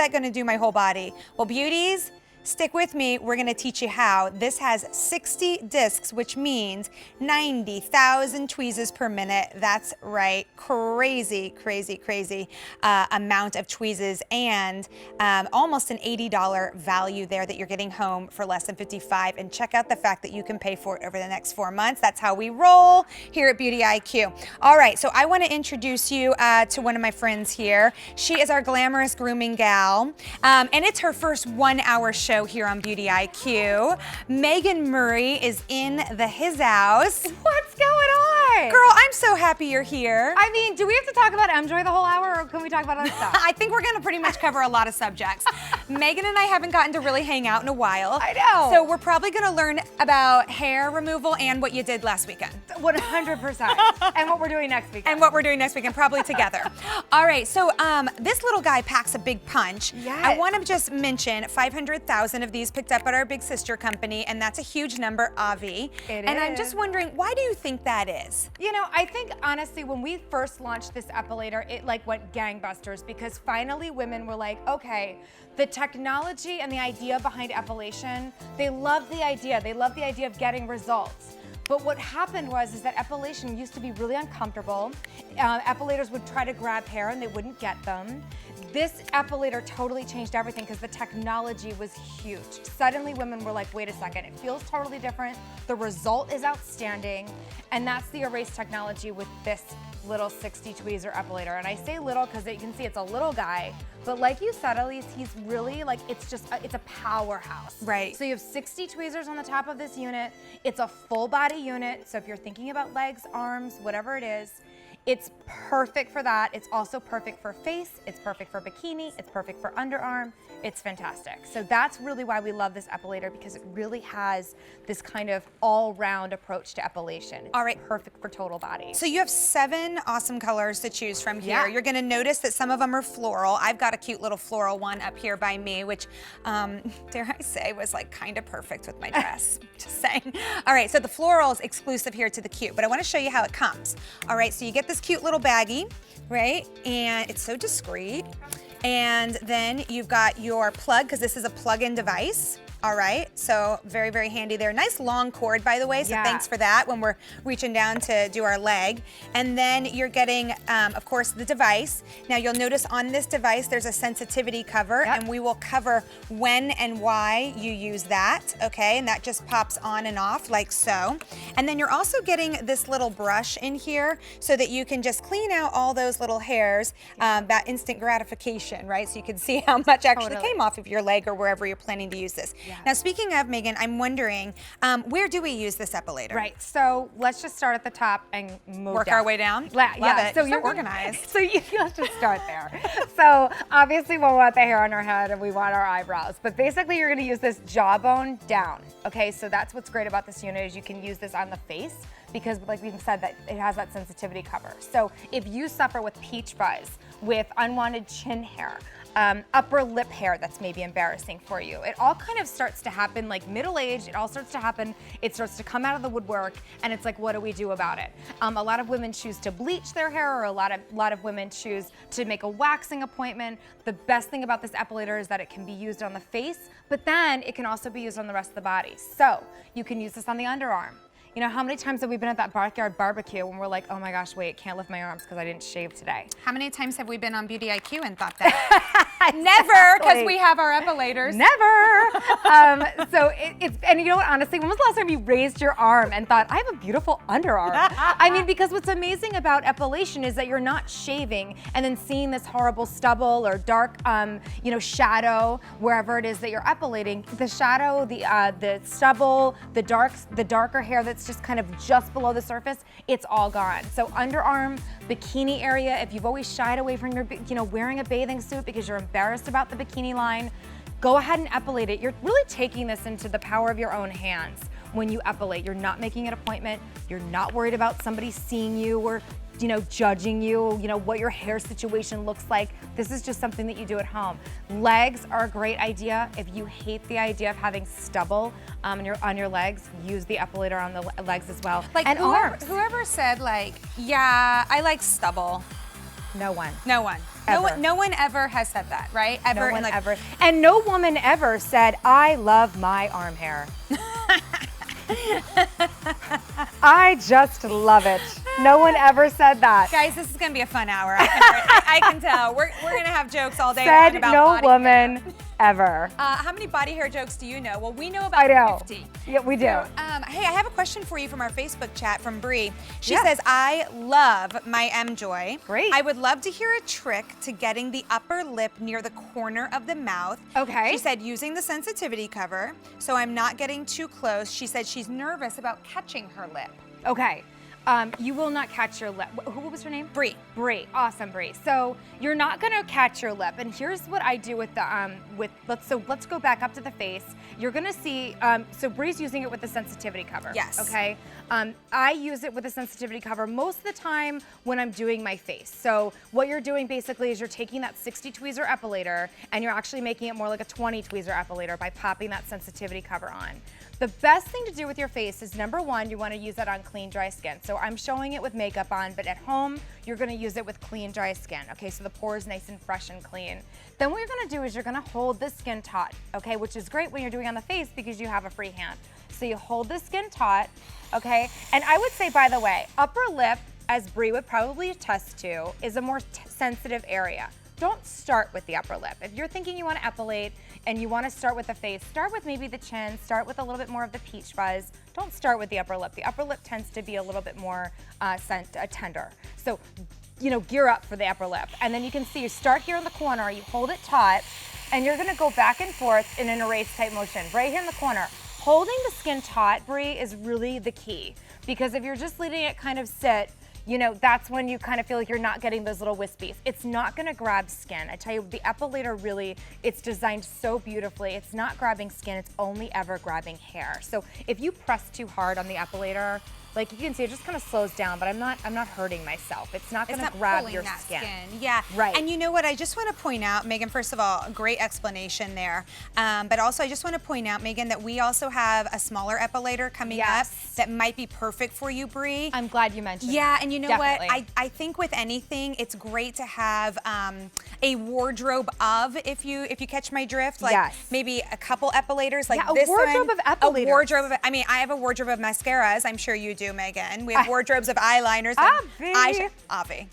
that gonna do my whole body? Well, beauties, stick with me, we're gonna teach you how. This has 60 discs, which means 90,000 tweezers per minute. That's right, crazy, crazy, crazy amount of tweezers, and almost an $80 value there that you're getting home for less than $55. And check out the fact that you can pay for it over the next 4 months. That's how we roll here at Beauty IQ. All right, so I wanna introduce you to one of my friends here. She is our glamorous grooming gal, and it's her first 1-hour show here on Beauty IQ. Megan Murray is in his house. What's going on? Girl, I'm so happy you're here. I mean, do we have to talk about Emjoi the whole hour, or can we talk about other stuff? I think we're gonna pretty much cover a lot of subjects. Megan and I haven't gotten to really hang out in a while. I know. So we're probably gonna learn about hair removal and what you did last weekend. 100%. And what we're doing next weekend. And what we're doing next weekend, probably together. All right, so this little guy packs a big punch. Yes. I want to just mention 500,000 of these picked up at our big sister company, and that's a huge number, Avi. And I'm just wondering, why do you think that is? You know, I think honestly, when we first launched this Epilator, it like went gangbusters, because finally women were like, okay, the technology and the idea behind epilation, they love the idea. They love the idea of getting results. But what happened is that epilation used to be really uncomfortable. Epilators would try to grab hair and they wouldn't get them. This Epilator totally changed everything because the technology was huge. Suddenly women were like, wait a second, it feels totally different. The result is outstanding. And that's the eRase technology with this little 60 tweezer Epilator. And I say little because you can see it's a little guy, but like you said, Elise, he's really like, it's a powerhouse. Right. So you have 60 tweezers on the top of this unit. It's a full body unit. So if you're thinking about legs, arms, whatever it is, it's perfect for that. It's also perfect for face. It's perfect for bikini. It's perfect for underarm. It's fantastic. So that's really why we love this Epilator, because it really has this kind of all-round approach to epilation. It's all right, perfect for total body. So you have 7 awesome colors to choose from here. Yeah. You're gonna notice that some of them are floral. I've got a cute little floral one up here by me, which, dare I say, was like kind of perfect with my dress. Just saying. All right, so the floral is exclusive here to the Cute, but I wanna show you how it comes. All right, so you get this cute little baggie, right? And it's so discreet. And then you've got your plug, because this is a plug-in device. All right, so very, very handy there. Nice long cord, by the way, so thanks for that when we're reaching down to do our leg. And then you're getting, of course, the device. Now you'll notice on this device, there's a sensitivity cover, and we will cover when and why you use that, okay? And that just pops on and off like so. And then you're also getting this little brush in here so that you can just clean out all those little hairs, that instant gratification, right? So you can see how much actually came off of your leg or wherever you're planning to use this. Yeah. Now, speaking of, Megan, I'm wondering, where do we use this Epilator? Right, so let's just start at the top and move Work down. our way down? Love it. So you're organized. So let's just start there. So obviously we want the hair on our head and we want our eyebrows, but basically you're gonna use this jawbone down, okay? So that's what's great about this unit, is you can use this on the face, because like we said, that it has that sensitivity cover. So if you suffer with peach fuzz, with unwanted chin hair, upper lip hair that's maybe embarrassing for you, it all kind of starts to happen like middle age. It all starts to happen. It starts to come out of the woodwork, and it's like, what do we do about it? A lot of women choose to bleach their hair, or a lot of women choose to make a waxing appointment. The best thing about this Epilator is that it can be used on the face, but then it can also be used on the rest of the body. So you can use this on the underarm. You know, how many times have we been at that backyard barbecue when we're like, oh my gosh, wait, can't lift my arms because I didn't shave today? How many times have we been on Beauty IQ and thought that? Never, because we have our Epilators. Never. So and you know what, honestly, when was the last time you raised your arm and thought, I have a beautiful underarm? I mean, because what's amazing about epilation is that you're not shaving and then seeing this horrible stubble or dark, you know, shadow wherever it is that you're epilating. The shadow, the stubble, the darker hair that's just kind of just below the surface, it's all gone. So underarm, bikini area, if you've always shied away from your, you know, wearing a bathing suit because you're embarrassed about the bikini line, go ahead and epilate it. You're really taking this into the power of your own hands when you epilate. You're not making an appointment. You're not worried about somebody seeing you or, you know, judging you, what your hair situation looks like. This is just something that you do at home. Legs are a great idea. If you hate the idea of having stubble on your legs, use the Epilator on the legs as well. Like, and arms. Whoever said, like, yeah, I like stubble. No one. No one. No one ever has said that, right? Ever. No one ever. And no woman ever said, I love my arm hair. I just love it. No one ever said that. Guys, this is going to be a fun hour. I can tell. We're going to have jokes all day long about no body woman hair. Ever. How many body hair jokes do you know? Well, we know about 50. Yeah, we do. So, hey, I have a question for you from our Facebook chat from Bree. She says, I love my Emjoi. Great. I would love to hear a trick to getting the upper lip near the corner of the mouth. Okay. She said, using the sensitivity cover, so I'm not getting too close. She said she's nervous about catching her lip. Okay. You will not catch your lip. What was her name? Bree. Bree. Awesome, Bree. So you're not gonna catch your lip. And here's what I do with the let's go back up to the face. You're gonna see. So Bree's using it with the sensitivity cover. Yes. Okay. I use it with a sensitivity cover most of the time when I'm doing my face. So what you're doing basically is you're taking that 60 tweezer epilator and you're actually making it more like a 20 tweezer epilator by popping that sensitivity cover on. The best thing to do with your face is, number one, you want to use that on clean, dry skin. So I'm showing it with makeup on, but at home, you're going to use it with clean, dry skin. Okay, so the pores nice and fresh and clean. Then what you're going to do is you're going to hold the skin taut, okay, which is great when you're doing it on the face because you have a free hand. So you hold the skin taut, okay? And I would say, by the way, upper lip, as Bree would probably attest to, is a more sensitive area. Don't start with the upper lip. If you're thinking you want to epilate and you want to start with the face, start with maybe the chin, start with a little bit more of the peach fuzz. Don't start with the upper lip. The upper lip tends to be a little bit more tender. So, you know, gear up for the upper lip. And then you can see you start here in the corner, you hold it taut, and you're going to go back and forth in an erase type motion, right here in the corner. Holding the skin taut, Bree, is really the key. Because if you're just letting it kind of sit, you know, that's when you kind of feel like you're not getting those little wispies. It's not gonna grab skin. I tell you, the epilator really, it's designed so beautifully. It's not grabbing skin, it's only ever grabbing hair. So if you press too hard on the epilator, like you can see, it just kind of slows down, but I'm not hurting myself. It's not gonna grab your skin. Yeah, right. And you know what, I just wanna point out, Megan, first of all, a great explanation there. But also I just wanna point out, Megan, that we also have a smaller epilator coming up that might be perfect for you, Bree. I'm glad you mentioned that. Yeah, and you know Definitely. what, I think with anything, it's great to have a wardrobe of, if you catch my drift, like maybe a couple epilators like this one. A wardrobe of epilators. A wardrobe of, I mean, I have a wardrobe of mascaras, I'm sure you do, Megan. We have wardrobes of eyeliners. Avi.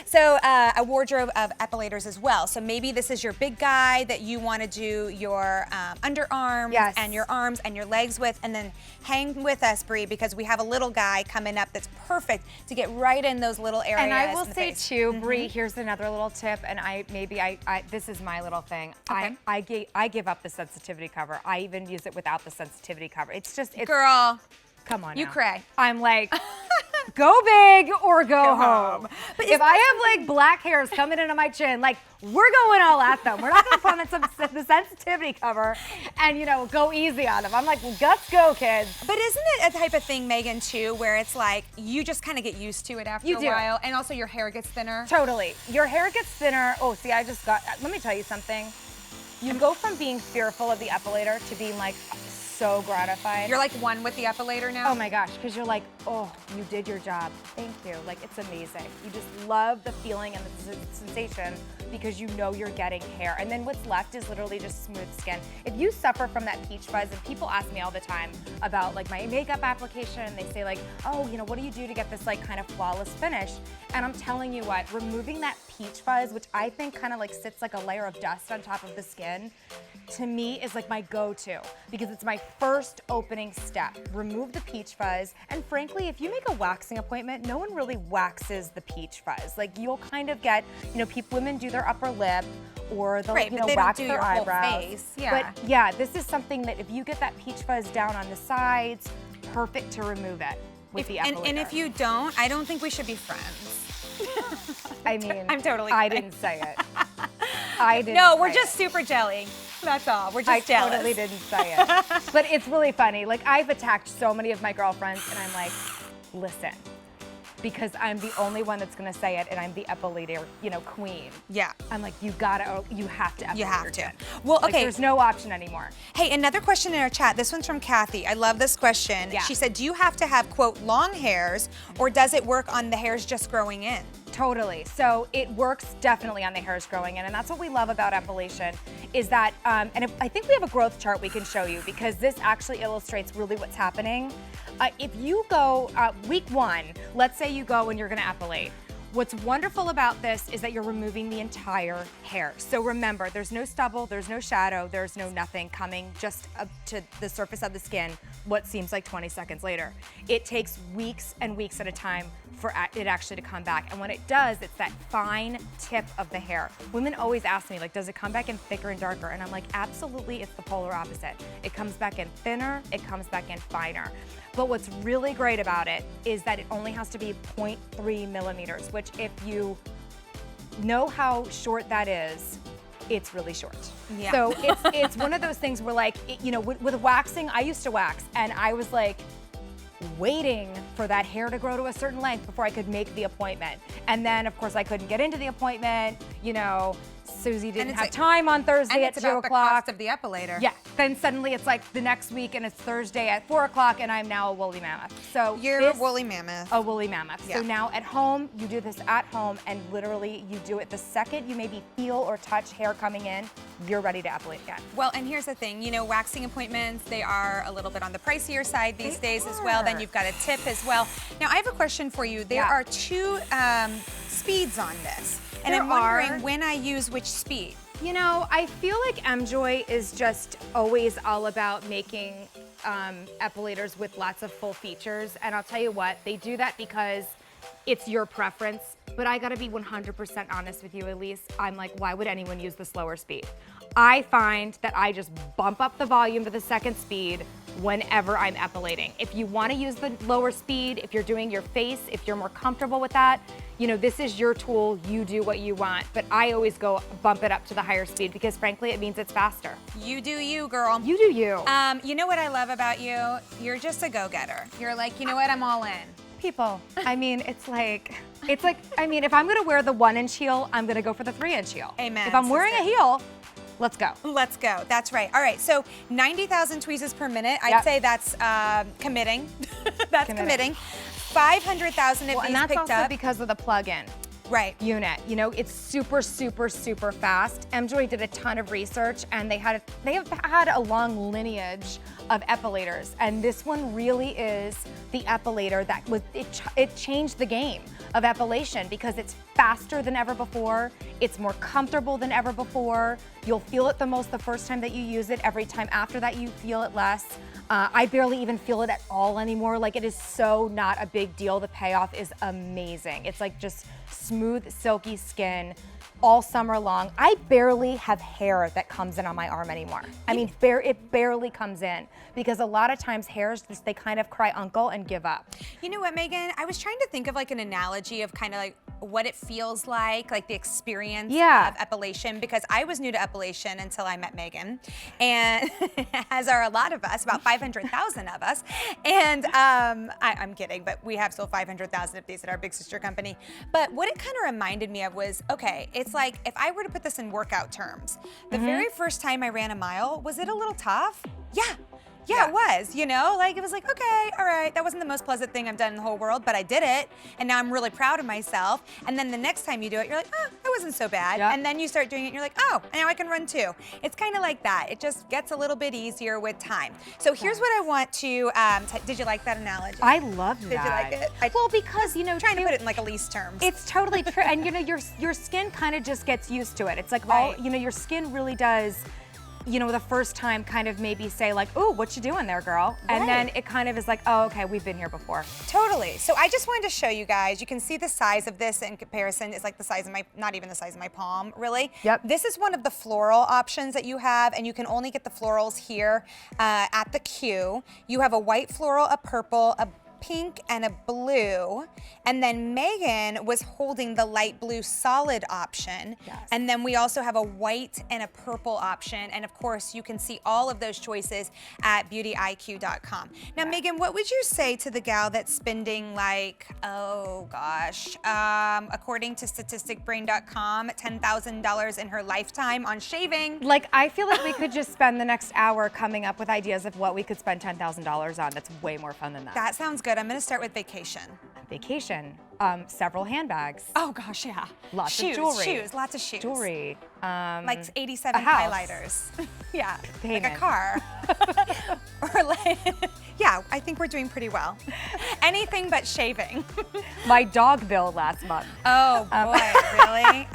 So a wardrobe of epilators as well. So maybe this is your big guy that you want to do your underarms and your arms and your legs with, and then hang with us, Bree, because we have a little guy coming up that's perfect to get right in those little areas. And I will say too, Bree, here's another little tip, and this is my little thing. Okay. I give up the sensitivity cover. I even use it without the sensitivity cover. It's girl. Come on, you now. cray. I'm like, go big or go home. But if I have like black hairs coming into my chin, like we're going all at them. We're not going to put on the sensitivity cover and, you know, go easy on them. I'm like, well, let's go, kids. But isn't it a type of thing, Megan, too, where it's like you just kind of get used to it after a while, and also your hair gets thinner? Totally. Your hair gets thinner. Oh, see, let me tell you something. You go from being fearful of the epilator to being like, so gratified. You're like one with the epilator now? Oh my gosh, because you're like, oh, you did your job. Thank you. Like, it's amazing. You just love the feeling and the sensation because you know you're getting hair. And then what's left is literally just smooth skin. If you suffer from that peach fuzz, and people ask me all the time about like my makeup application, and they say like, oh, you know, what do you do to get this like kind of flawless finish? And I'm telling you what, removing that peach fuzz, which I think kind of like sits like a layer of dust on top of the skin, to me is like my go-to because it's my first opening step. Remove the peach fuzz, and frankly, if you make a waxing appointment, no one really waxes the peach fuzz. Like you'll kind of get, you know, women do their upper lip or they'll, you know, wax their eyebrows. But yeah, this is something that if you get that peach fuzz down on the sides, perfect to remove it with the epilator. And if you don't, I don't think we should be friends. I mean, I'm totally I kidding. didn't say it. I didn't. No, we're just super jelly. That's all. We're just jealous. I totally didn't say it. But it's really funny. Like, I've attacked so many of my girlfriends, and I'm like, listen, because I'm the only one that's gonna say it, and I'm the epilator, queen. Yeah. I'm like, you have to epilate You have your to. chin. Well, Like, okay. there's no option anymore. Hey, another question in our chat. This one's from Kathy. I love this question. Yeah. She said, do you have to have, quote, long hairs, or does it work on the hairs just growing in? Totally. So it works definitely on the hairs growing in, and that's what we love about epilation is that, I think we have a growth chart we can show you because this actually illustrates really what's happening. If you go week 1, let's say you go and you're gonna epilate. What's wonderful about this is that you're removing the entire hair. So remember, there's no stubble, there's no shadow, there's no nothing coming just up to the surface of the skin what seems like 20 seconds later. It takes weeks and weeks at a time for it actually to come back. And when it does, it's that fine tip of the hair. Women always ask me, like, does it come back in thicker and darker? And I'm like, absolutely, it's the polar opposite. It comes back in thinner, it comes back in finer. But what's really great about it is that it only has to be 0.3 millimeters, which if you know how short that is, it's really short. Yeah. So it's one of those things where, like, with waxing, I used to wax, and I was like waiting for that hair to grow to a certain length before I could make the appointment. And then, of course, I couldn't get into the appointment. Susie didn't have time on Thursday at 2 about the o'clock. cost of the epilator. Yeah. Then suddenly it's like the next week and it's Thursday at 4 o'clock and I'm now a woolly mammoth. So You're a woolly mammoth. A woolly mammoth. Yeah. So now at home, you do this at home and literally you do it the second you maybe feel or touch hair coming in, you're ready to epilate again. Well, and here's the thing, waxing appointments, they are a little bit on the pricier side these days as well. Then you've got a tip as well. Now, I have a question for you. There are 2 speeds on this. And I'm wondering when I use which speed. I feel like Emjoi is just always all about making epilators with lots of full features. And I'll tell you what, they do that because it's your preference. But I gotta be 100% honest with you, Elise. I'm like, why would anyone use the slower speed? I find that I just bump up the volume to the second speed whenever I'm epilating. If you wanna use the lower speed, if you're doing your face, if you're more comfortable with that, this is your tool, you do what you want. But I always go bump it up to the higher speed because frankly, it means it's faster. You do you, girl. You do you. You know what I love about you? You're just a go-getter. You're like, you know what, I'm all in. People, it's like, if I'm gonna wear the 1-inch heel, I'm gonna go for the 3-inch heel. Amen, If I'm wearing a heel, let's go. Let's go, that's right. All right, so 90,000 tweezes per minute. I'd say that's committing. That's committing. 500,000 of these and that's picked also up. because of the plug-in. Right. Unit. It's super, super, super fast. Emjoi did a ton of research and they have had a long lineage of epilators. And this one really is the epilator that it changed the game of epilation because it's faster than ever before. It's more comfortable than ever before. You'll feel it the most the first time that you use it. Every time after that, you feel it less. I barely even feel it at all anymore. Like, it is so not a big deal. The payoff is amazing. It's like just smooth, silky skin all summer long. I barely have hair that comes in on my arm anymore. It barely comes in because a lot of times hairs they kind of cry uncle and give up. You know what, Megan? I was trying to think of like an analogy of kind of like what it feels like the experience of epilation, because I was new to epilation until I met Megan, and as are a lot of us, about 500,000 of us. And I'm kidding, but we have still 500,000 of these at our big sister company. But what it kind of reminded me of was, okay, it's like if I were to put this in workout terms, the very first time I ran a mile, was it a little tough? Yeah, it was, it was like, okay, all right, that wasn't the most pleasant thing I've done in the whole world, but I did it, and now I'm really proud of myself. And then the next time you do it, you're like, oh, that wasn't so bad. And then you start doing it, and you're like, oh, now I can run too. It's kind of like that. It just gets a little bit easier with time. So here's what I want to, did you like that analogy? I love that. Did you like it? Well, because, trying to put it in like Elise terms. It's totally true. And your skin kind of just gets used to it. It's like, your skin really does, the first time kind of maybe say like, ooh, what you doing there, girl? And then it kind of is like, oh, okay, we've been here before. Totally. So I just wanted to show you guys, you can see the size of this in comparison. It's like the size of not even the size of my palm, really. Yep. This is one of the floral options that you have, and you can only get the florals here at the Q. You have a white floral, a purple, a pink and a blue. And then Megan was holding the light blue solid option. Yes. And then we also have a white and a purple option. And of course, you can see all of those choices at beautyiq.com. Now, Megan, what would you say to the gal that's spending like, oh gosh, according to statisticbrain.com, $10,000 in her lifetime on shaving? Like, I feel like we could just spend the next hour coming up with ideas of what we could spend $10,000 on. That's way more fun than that. That sounds good. I'm gonna start with vacation. Vacation, several handbags. Oh gosh, yeah. Lots shoes, of jewelry. Shoes, lots of shoes. Jewelry. Like 87 a house. highlighters. Yeah, Payment. like a car. Or like, yeah, I think we're doing pretty well. Anything but shaving. My dog bill last month. Oh boy, really?